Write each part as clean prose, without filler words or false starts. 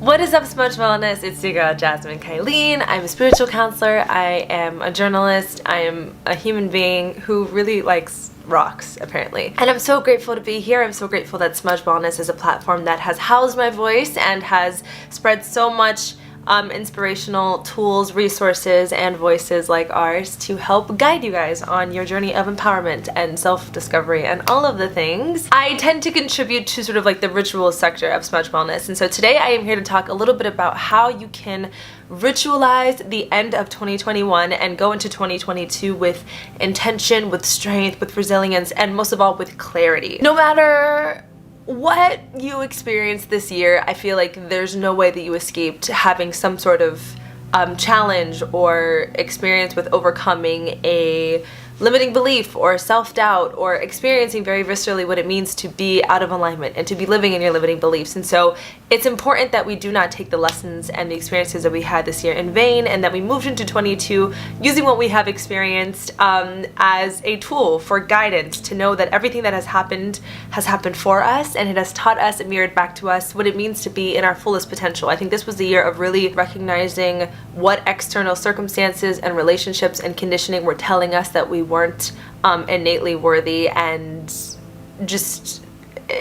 What is up, Smudge Wellness? It's your girl Jasmine Kylene. I'm a spiritual counselor, I am a journalist, I am a human being who really likes rocks, apparently. And I'm so grateful to be here. I'm so grateful that Smudge Wellness is a platform that has housed my voice and has spread so much inspirational tools, resources, and voices like ours to help guide you guys on your journey of empowerment and self-discovery and all of the things. I tend to contribute to sort of like the ritual sector of Smudge Wellness, and so today I am here to talk a little bit about how you can ritualize the end of 2021 and go into 2022 with intention, with strength, with resilience, and most of all with clarity. No matter what you experienced this year, I feel like there's no way that you escaped having some sort of challenge or experience with overcoming a limiting belief or self-doubt or experiencing very viscerally what it means to be out of alignment and to be living in your limiting beliefs. And so it's important that we do not take the lessons and the experiences that we had this year in vain, and that we moved into 22 using what we have experienced as a tool for guidance, to know that everything that has happened for us, and it has taught us and mirrored back to us what it means to be in our fullest potential. I think this was the year of really recognizing what external circumstances and relationships and conditioning were telling us that we weren't innately worthy and just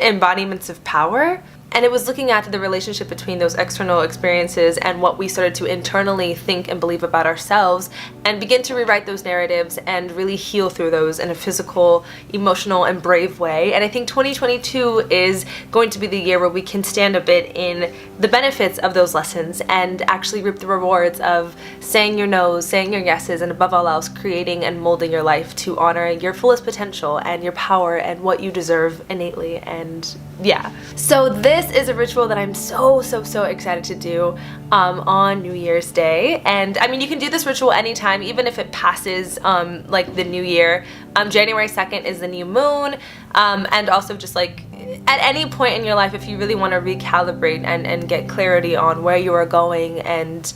embodiments of power. And it was looking at the relationship between those external experiences and what we started to internally think and believe about ourselves, and begin to rewrite those narratives and really heal through those in a physical, emotional, and brave way. And I think 2022 is going to be the year where we can stand a bit in the benefits of those lessons and actually reap the rewards of saying your no's, saying your yeses, and above all else, creating and molding your life to honor your fullest potential and your power and what you deserve innately. And yeah. So this is a ritual that I'm so excited to do on New Year's Day. And I mean, you can do this ritual anytime, even if it passes like the new year. January 2nd is the new moon, and also just like at any point in your life, if you really want to recalibrate and get clarity on where you are going and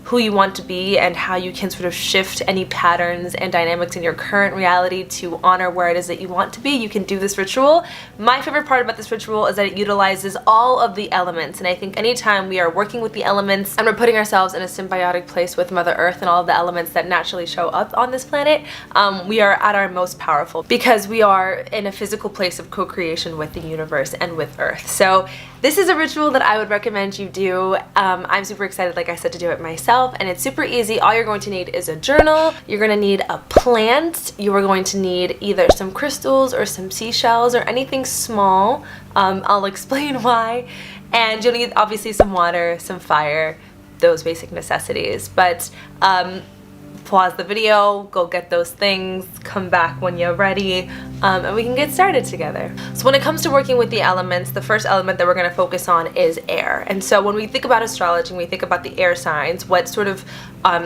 who you want to be, and how you can sort of shift any patterns and dynamics in your current reality to honor where it is that you want to be, you can do this ritual. My favorite part about this ritual is that it utilizes all of the elements, and I think anytime we are working with the elements and we're putting ourselves in a symbiotic place with Mother Earth and all of the elements that naturally show up on this planet, we are at our most powerful, because we are in a physical place of co-creation with the universe and with Earth. So this is a ritual that I would recommend you do. I'm super excited, like I said, to do it myself, and it's super easy. All you're going to need is a journal, you're going to need a plant, you are going to need either some crystals or some seashells or anything small. I'll explain why. And you'll need obviously some water, some fire, those basic necessities. But pause the video, go get those things, come back when you're ready, and we can get started together. So when it comes to working with the elements, the first element that we're going to focus on is air. And so when we think about astrology and we think about the air signs, what sort of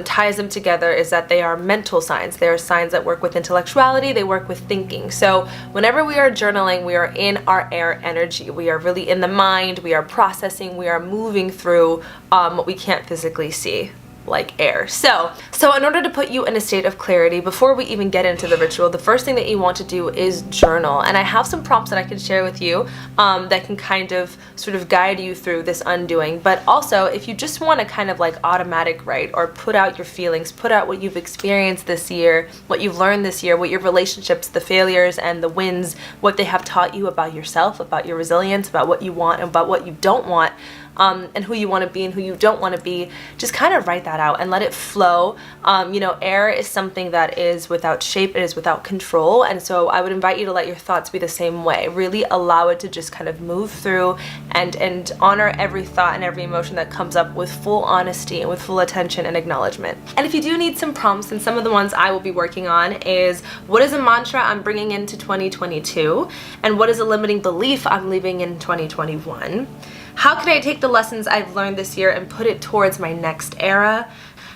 ties them together is that they are mental signs. They are signs that work with intellectuality, they work with thinking. So whenever we are journaling, we are in our air energy. We are really in the mind, we are processing, we are moving through what we can't physically see, like air. So in order to put you in a state of clarity, before we even get into the ritual, the first thing that you want to do is journal. And I have some prompts that I can share with you that can kind of sort of guide you through this undoing. But also, if you just want to kind of like automatic write or put out your feelings, put out what you've experienced this year, what you've learned this year, what your relationships, the failures and the wins, what they have taught you about yourself, about your resilience, about what you want and about what you don't want, and who you want to be and who you don't want to be, just kind of write that out and let it flow. You know, air is something that is without shape, it is without control, and so I would invite you to let your thoughts be the same way. Really allow it to just kind of move through and honor every thought and every emotion that comes up with full honesty and with full attention and acknowledgement. And if you do need some prompts, and some of the ones I will be working on is, what is a mantra I'm bringing into 2022, and what is a limiting belief I'm leaving in 2021? How can I take the lessons I've learned this year and put it towards my next era?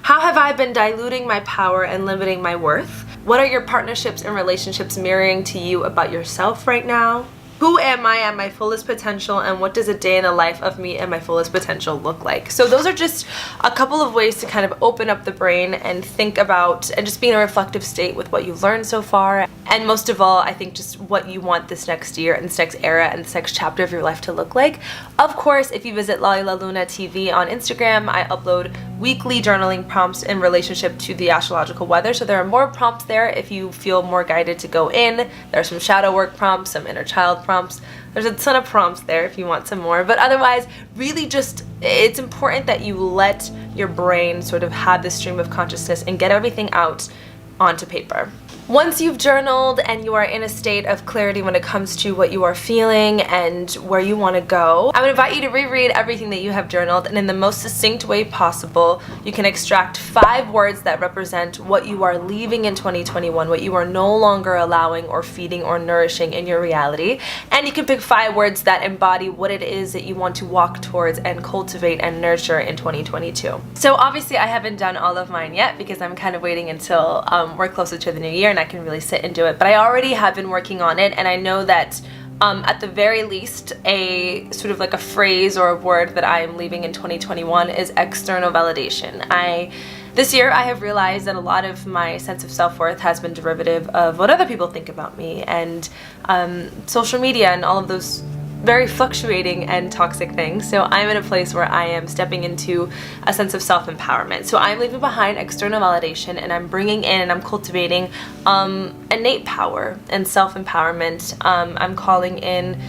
How have I been diluting my power and limiting my worth? What are your partnerships and relationships mirroring to you about yourself right now? Who am I at my fullest potential, and what does a day in the life of me at my fullest potential look like? So those are just a couple of ways to kind of open up the brain and think about and just be in a reflective state with what you've learned so far. And most of all, I think just what you want this next year and this next era and this next chapter of your life to look like. Of course, if you visit Lali La Luna TV on Instagram, I upload weekly journaling prompts in relationship to the astrological weather. So there are more prompts there if you feel more guided to go in. There's some shadow work prompts, some inner child prompts. There's a ton of prompts there if you want some more. But otherwise, really just, it's important that you let your brain sort of have this stream of consciousness and get everything out onto paper. Once you've journaled and you are in a state of clarity when it comes to what you are feeling and where you want to go, I would invite you to reread everything that you have journaled, and in the most succinct way possible, you can extract 5 words that represent what you are leaving in 2021, what you are no longer allowing or feeding or nourishing in your reality. And you can pick 5 words that embody what it is that you want to walk towards and cultivate and nurture in 2022. So obviously I haven't done all of mine yet because I'm kind of waiting until we're closer to the new year and I can really sit and do it, but I already have been working on it, and I know that at the very least a sort of like a phrase or a word that I am leaving in 2021 is external validation. This year I have realized that a lot of my sense of self-worth has been derivative of what other people think about me, and social media and all of those very fluctuating and toxic things. So I'm in a place where I am stepping into a sense of self-empowerment. So I'm leaving behind external validation, and I'm bringing in and I'm cultivating innate power and self-empowerment. I'm calling in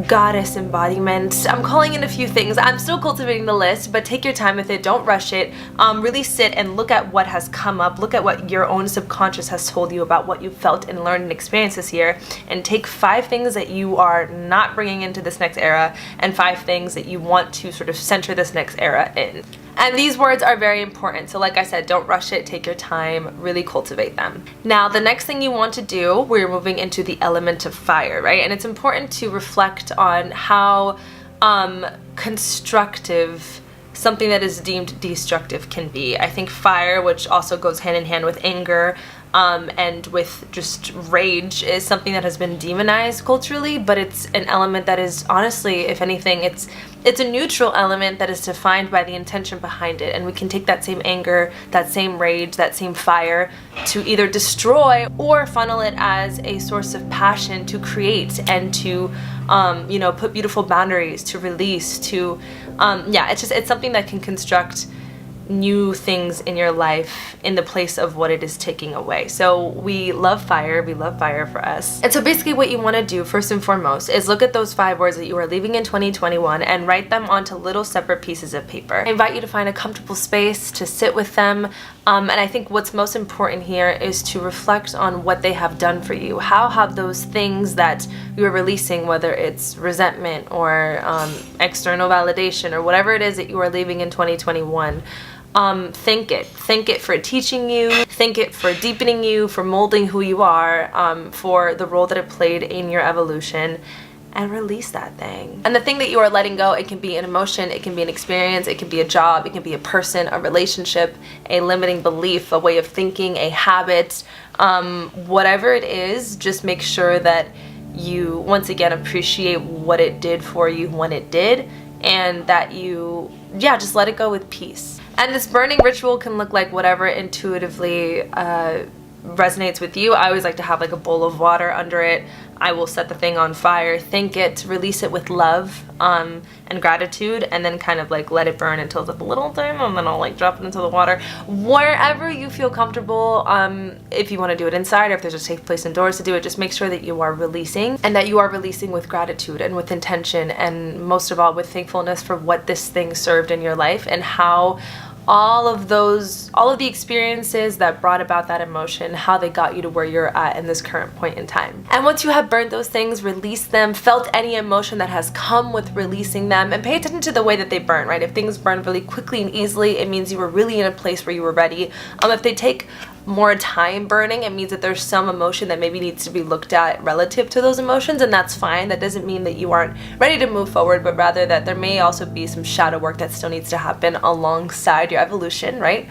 goddess embodiment. I'm calling in a few things. I'm still cultivating the list, but take your time with it. Don't rush it. Really sit and look at what has come up. Look at what your own subconscious has told you about what you felt and learned and experienced this year, and take 5 things that you are not bringing into this next era and 5 things that you want to sort of center this next era in. And these words are very important. So like I said, don't rush it, take your time, really cultivate them. Now, the next thing you want to do, we're moving into the element of fire, right? And it's important to reflect on how constructive something that is deemed destructive can be. I think fire, which also goes hand in hand with anger, and with just rage, is something that has been demonized culturally, but it's an element that is honestly, if anything, it's a neutral element that is defined by the intention behind it. And we can take that same anger, that same rage, that same fire to either destroy or funnel it as a source of passion to create and to put beautiful boundaries, to release, to it's something that can construct new things in your life in the place of what it is taking away. So we love fire for us. And so basically what you want to do first and foremost is look at those 5 words that you are leaving in 2021 and write them onto little separate pieces of paper. I invite you to find a comfortable space to sit with them, and I think what's most important here is to reflect on what they have done for you. How have those things that you are releasing, whether it's resentment or external validation or whatever it is that you are leaving in 2021, thank it for teaching you, thank it for deepening you, for molding who you are, for the role that it played in your evolution, and release that thing. And the thing that you are letting go, it can be an emotion, it can be an experience, it can be a job, it can be a person, a relationship, a limiting belief, a way of thinking, a habit, whatever it is. Just make sure that you once again appreciate what it did for you when it did, and that you just let it go with peace. And this burning ritual can look like whatever intuitively resonates with you. I always like to have like a bowl of water under it. I will set the thing on fire, thank it, release it with love and gratitude, and then kind of like let it burn until it's a little dim, and then I'll like drop it into the water. Wherever you feel comfortable, if you want to do it inside or if there's a safe place indoors to do it, just make sure that you are releasing, and that you are releasing with gratitude and with intention, and most of all with thankfulness for what this thing served in your life, and how all of the experiences that brought about that emotion, how they got you to where you're at in this current point in time. And once you have burned those things, release them, felt any emotion that has come with releasing them, and pay attention to the way that they burn, right? If things burn really quickly and easily, it means you were really in a place where you were ready. If they take more time burning, it means that there's some emotion that maybe needs to be looked at relative to those emotions, and that's fine. That doesn't mean that you aren't ready to move forward, but rather that there may also be some shadow work that still needs to happen alongside your evolution, right?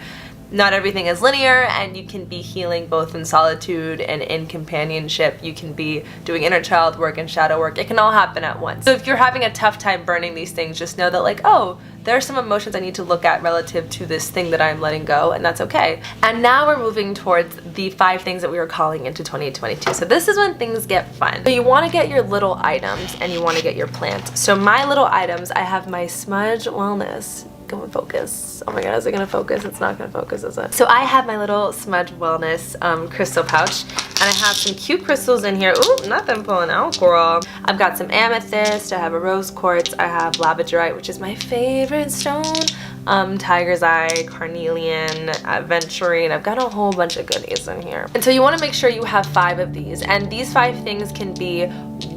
not everything is linear, and you can be healing both in solitude and in companionship. You can be doing inner child work and shadow work. It can all happen at once. So if you're having a tough time burning these things, just know that like, oh, there are some emotions I need to look at relative to this thing that I'm letting go, and that's okay. And now we're moving towards the 5 things that we were calling into 2022. So this is when things get fun. So you want to get your little items and you want to get your plants. So my little items, I have my Smudge Wellness. Go and focus. Oh my god, is it gonna focus? It's not gonna focus, is it? So I have my little Smudge Wellness crystal pouch, and I have some cute crystals in here. Ooh, nothing pulling out, girl. I've got some amethyst, I have a rose quartz, I have labradorite, which is my favorite stone, tiger's eye, carnelian, aventurine. I've got a whole bunch of goodies in here. And so you want to make sure you have 5 of these, and these 5 things can be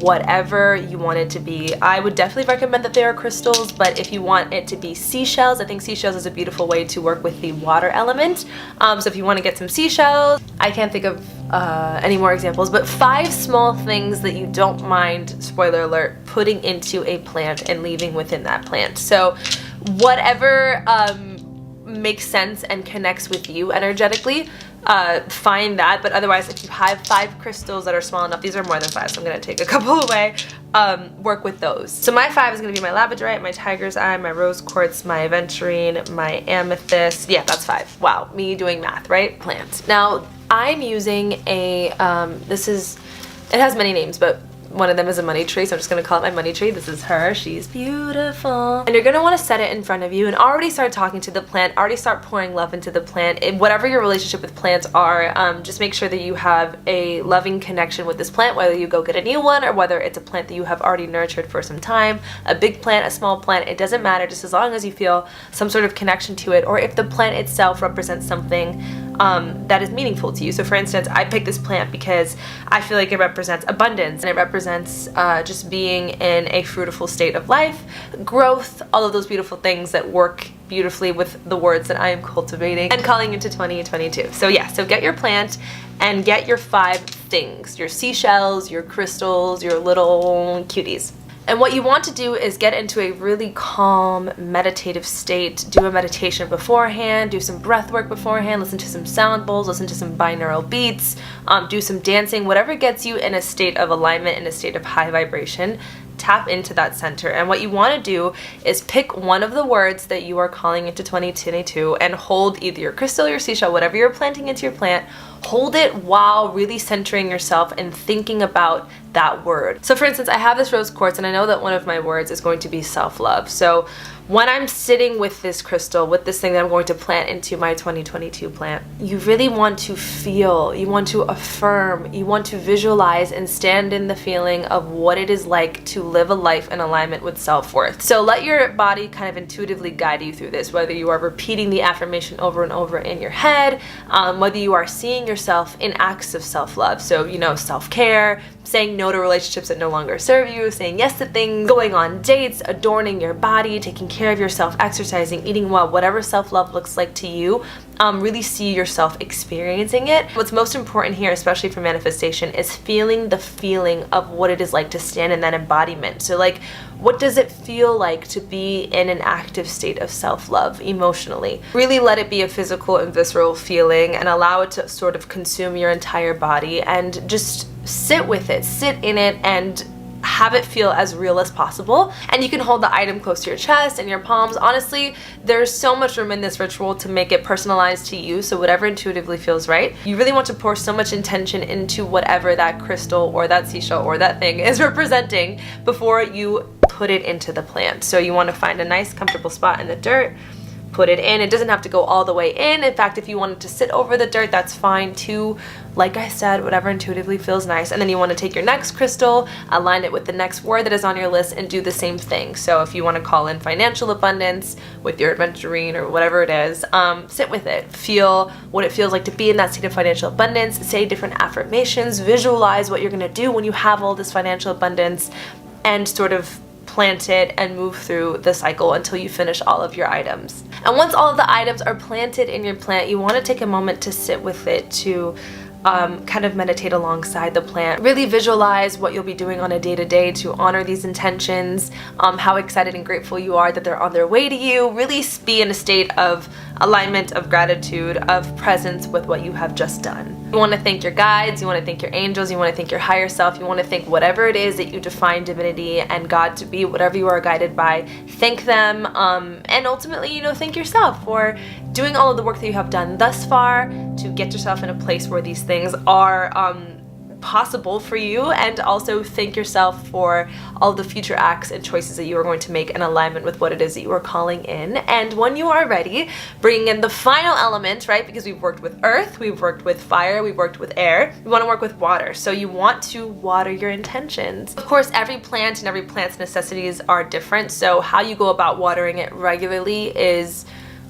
whatever you want it to be. I would definitely recommend that they are crystals, but if you want it to be seashells, I think seashells is a beautiful way to work with the water element. So if you want to get some seashells, I can't think of any more examples, but 5 small things that you don't mind, spoiler alert, putting into a plant and leaving within that plant. So whatever makes sense and connects with you energetically, find that. But otherwise, if you have 5 crystals that are small enough, these are more than 5, so I'm gonna take a couple away, work with those. So my 5 is gonna be my labradorite, my tiger's eye, my rose quartz, my aventurine, my amethyst. Yeah, that's 5. Wow, me doing math, right? Plants. Now I'm using a it has many names, but one of them is a money tree, so I'm just gonna call it my money tree. This is her. She's beautiful. And you're gonna want to set it in front of you and already start talking to the plant, already start pouring love into the plant. Whatever your relationship with plants are, just make sure that you have a loving connection with this plant, whether you go get a new one or whether it's a plant that you have already nurtured for some time. A big plant, a small plant, it doesn't matter, just as long as you feel some sort of connection to it, or if the plant itself represents something that is meaningful to you. So for instance, I picked this plant because I feel like it represents abundance, and it represents just being in a fruitful state of life, growth, all of those beautiful things that work beautifully with the words that I am cultivating and calling into 2022. So yeah, so get your plant and get your 5 things, your seashells, your crystals, your little cuties. And what you want to do is get into a really calm, meditative state. Do a meditation beforehand, do some breath work beforehand, listen to some sound bowls, listen to some binaural beats, do some dancing, whatever gets you in a state of alignment, in a state of high vibration. Tap into that center. And what you want to do is pick one of the words that you are calling into 2022 and hold either your crystal or your seashell, whatever you're planting into your plant, hold it while really centering yourself and thinking about that word. So for instance, I have this rose quartz, and I know that one of my words is going to be self-love. So when I'm sitting with this crystal, with this thing that I'm going to plant into my 2022 plant, you really want to feel, you want to affirm, you want to visualize and stand in the feeling of what it is like to live a life in alignment with self-worth. So let your body kind of intuitively guide you through this, whether you are repeating the affirmation over and over in your head, whether you are seeing yourself in acts of self-love. So, you know, self-care, saying no to relationships that no longer serve you, saying yes to things, going on dates, adorning your body, taking care of yourself, exercising, eating well, whatever self-love looks like to you. Really see yourself experiencing it. What's most important here, especially for manifestation, is feeling the feeling of what it is like to stand in that embodiment. So like, what does it feel like to be in an active state of self-love emotionally? Really let it be a physical and visceral feeling and allow it to sort of consume your entire body, and just sit with it, sit in it, and have it feel as real as possible. And you can hold the item close to your chest and your palms. Honestly, there's so much room in this ritual to make it personalized to you, so whatever intuitively feels right. You really want to pour so much intention into whatever that crystal or that seashell or that thing is representing before you put it into the plant. So you want to find a nice comfortable spot in the dirt, put it in. It doesn't have to go all the way in. In fact, if you wanted to sit over the dirt, that's fine too. Like I said, whatever intuitively feels nice. And then you want to take your next crystal, align it with the next word that is on your list, and do the same thing. So if you want to call in financial abundance with your aventurine or whatever it is, sit with it. Feel what it feels like to be in that state of financial abundance. Say different affirmations. Visualize what you're going to do when you have all this financial abundance, and sort of plant it and move through the cycle until you finish all of your items. And once all of the items are planted in your plant, you want to take a moment to sit with it, to kind of meditate alongside the plant. Really visualize what you'll be doing on a day-to-day to honor these intentions, how excited and grateful you are that they're on their way to you. Really be in a state of alignment of gratitude, of presence with what you have just done. You want to thank your guides, you want to thank your angels, you want to thank your higher self, you want to thank whatever it is that you define divinity and God to be, whatever you are guided by. Thank them, and ultimately, you know, thank yourself for doing all of the work that you have done thus far to get yourself in a place where these things are possible for you, and also thank yourself for all the future acts and choices that you are going to make in alignment with what it is that you are calling in. And when you are ready, bringing in the final element, right? Because we've worked with earth, we've worked with fire, we've worked with air, we want to work with water. So you want to water your intentions. Of course, every plant and every plant's necessities are different, so how you go about watering it regularly is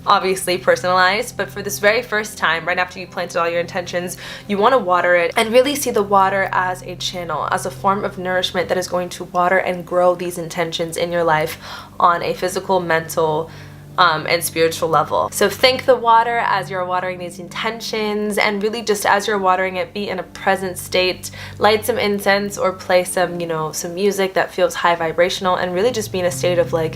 obviously personalized, but for this very first time, right after you planted all your intentions, you want to water it and really see the water as a channel, as a form of nourishment that is going to water and grow these intentions in your life on a physical, mental, and spiritual level. So thank the water as you're watering these intentions, and really just as you're watering it, be in a present state, light some incense or play some, you know, some music that feels high vibrational, and really just be in a state of like,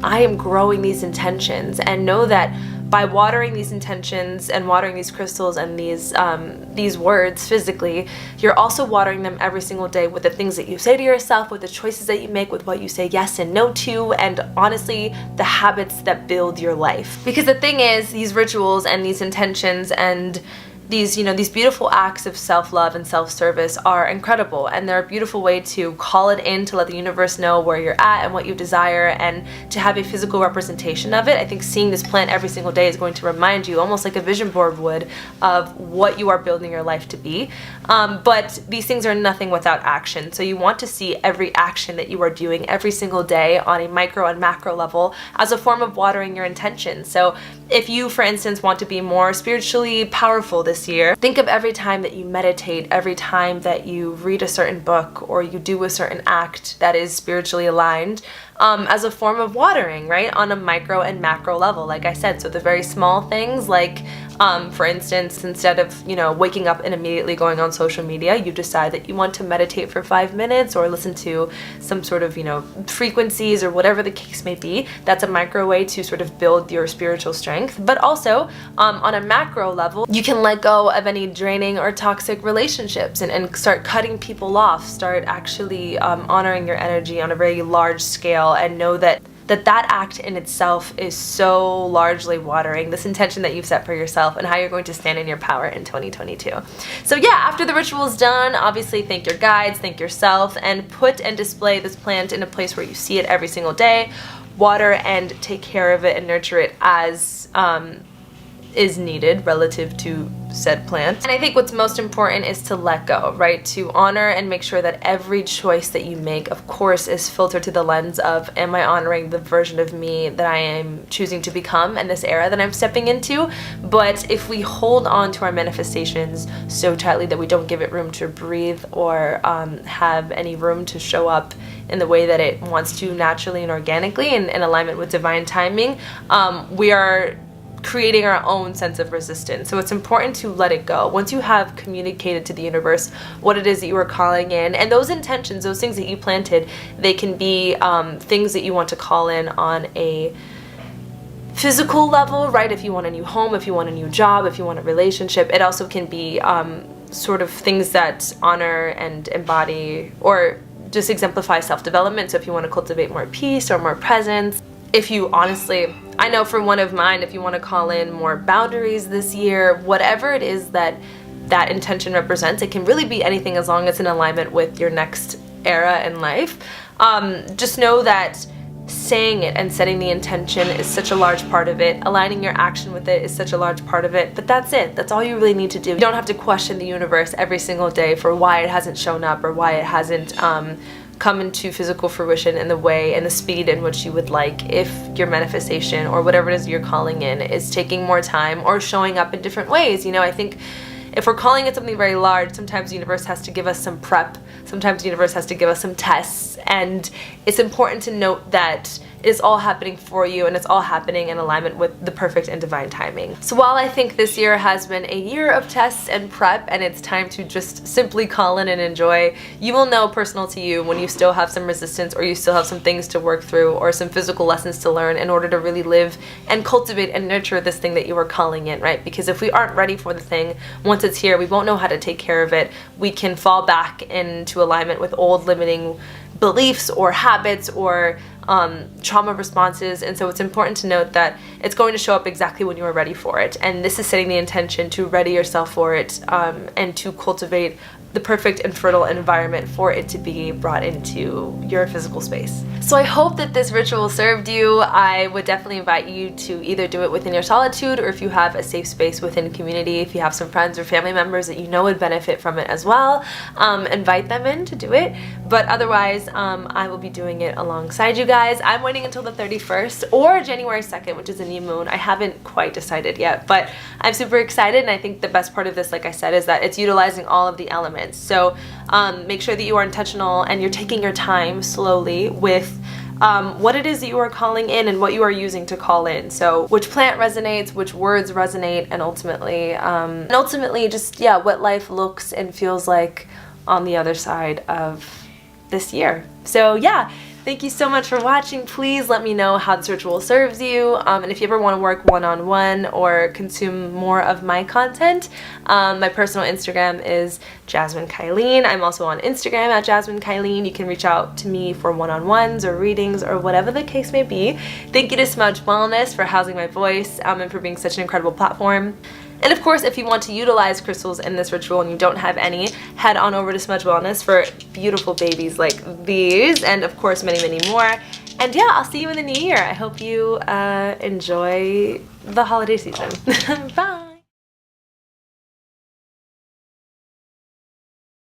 I am growing these intentions, and know that by watering these intentions and watering these crystals and these words physically, you're also watering them every single day with the things that you say to yourself, with the choices that you make, with what you say yes and no to, and honestly, the habits that build your life. Because the thing is, these rituals and these intentions and these, you know, these beautiful acts of self-love and self-service are incredible, and they're a beautiful way to call it in, to let the universe know where you're at and what you desire, and to have a physical representation of it. I think seeing this plant every single day is going to remind you, almost like a vision board would, of what you are building your life to be. But these things are nothing without action, so you want to see every action that you are doing every single day on a micro and macro level as a form of watering your intention. So if you, for instance, want to be more spiritually powerful this year, think of every time that you meditate, every time that you read a certain book or you do a certain act that is spiritually aligned, as a form of watering, right? On a micro and macro level, like I said. So the very small things, like for instance, instead of, you know, waking up and immediately going on social media, you decide that you want to meditate for 5 minutes or listen to some sort of, you know, frequencies or whatever the case may be. That's a micro way to sort of build your spiritual strength. But also on a macro level, you can let go of any draining or toxic relationships and start cutting people off, start actually honoring your energy on a very large scale, and know that act in itself is so largely watering this intention that you've set for yourself and how you're going to stand in your power in 2022. So yeah, after the ritual is done, obviously thank your guides, thank yourself, and put and display this plant in a place where you see it every single day. Water and take care of it and nurture it as is needed relative to said plant. And I think what's most important is to let go, right? To honor and make sure that every choice that you make, of course, is filtered to the lens of, am I honoring the version of me that I am choosing to become in this era that I'm stepping into? But if we hold on to our manifestations so tightly that we don't give it room to breathe or have any room to show up in the way that it wants to naturally and organically and in alignment with divine timing, we are creating our own sense of resistance. So it's important to let it go. Once you have communicated to the universe what it is that you are calling in, and those intentions, those things that you planted, they can be things that you want to call in on a physical level, right? If you want a new home, if you want a new job, if you want a relationship. It also can be sort of things that honor and embody or just exemplify self-development. So if you want to cultivate more peace or more presence, if you honestly, I know for one of mine, if you want to call in more boundaries this year, whatever it is that that intention represents, it can really be anything as long as it's in alignment with your next era in life. Just know that saying it and setting the intention is such a large part of it. Aligning your action with it is such a large part of it. But that's it. That's all you really need to do. You don't have to question the universe every single day for why it hasn't shown up or why it hasn't come into physical fruition in the way and the speed in which you would like, if your manifestation or whatever it is you're calling in is taking more time or showing up in different ways. You know, I think if we're calling it something very large, sometimes the universe has to give us some prep, sometimes the universe has to give us some tests, and it's important to note that it's all happening for you, and it's all happening in alignment with the perfect and divine timing. So while I think this year has been a year of tests and prep, and it's time to just simply call in and enjoy, you will know personal to you when you still have some resistance, or you still have some things to work through, or some physical lessons to learn in order to really live and cultivate and nurture this thing that you are calling in, right? Because if we aren't ready for the thing, once it's here, we won't know how to take care of it. We can fall back into alignment with old limiting beliefs or habits or trauma responses. And so it's important to note that it's going to show up exactly when you are ready for it, and this is setting the intention to ready yourself for it, and to cultivate the perfect and fertile environment for it to be brought into your physical space. So I hope that this ritual served you. I would definitely invite you to either do it within your solitude, or if you have a safe space within community, if you have some friends or family members that you know would benefit from it as well, invite them in to do it. But otherwise, I will be doing it alongside you guys. I'm waiting until the 31st or January 2nd, which is a new moon. I haven't quite decided yet, but I'm super excited, and I think the best part of this, like I said, is that it's utilizing all of the elements. So make sure that you are intentional and you're taking your time slowly with what it is that you are calling in and what you are using to call in. So which plant resonates, which words resonate, and ultimately just, yeah, what life looks and feels like on the other side of this year. So yeah, thank you so much for watching. Please let me know how this ritual serves you, and if you ever want to work one-on-one or consume more of my content, my personal Instagram is Jazmin Kylene. I'm also on Instagram at Jazmin Kylene. You can reach out to me for one-on-ones or readings or whatever the case may be. Thank you to Smudge Wellness for housing my voice, and for being such an incredible platform. And of course, if you want to utilize crystals in this ritual and you don't have any, head on over to Smudge Wellness for beautiful babies like these, and of course many, many more. And yeah, I'll see you in the new year. I hope you enjoy the holiday season. Bye!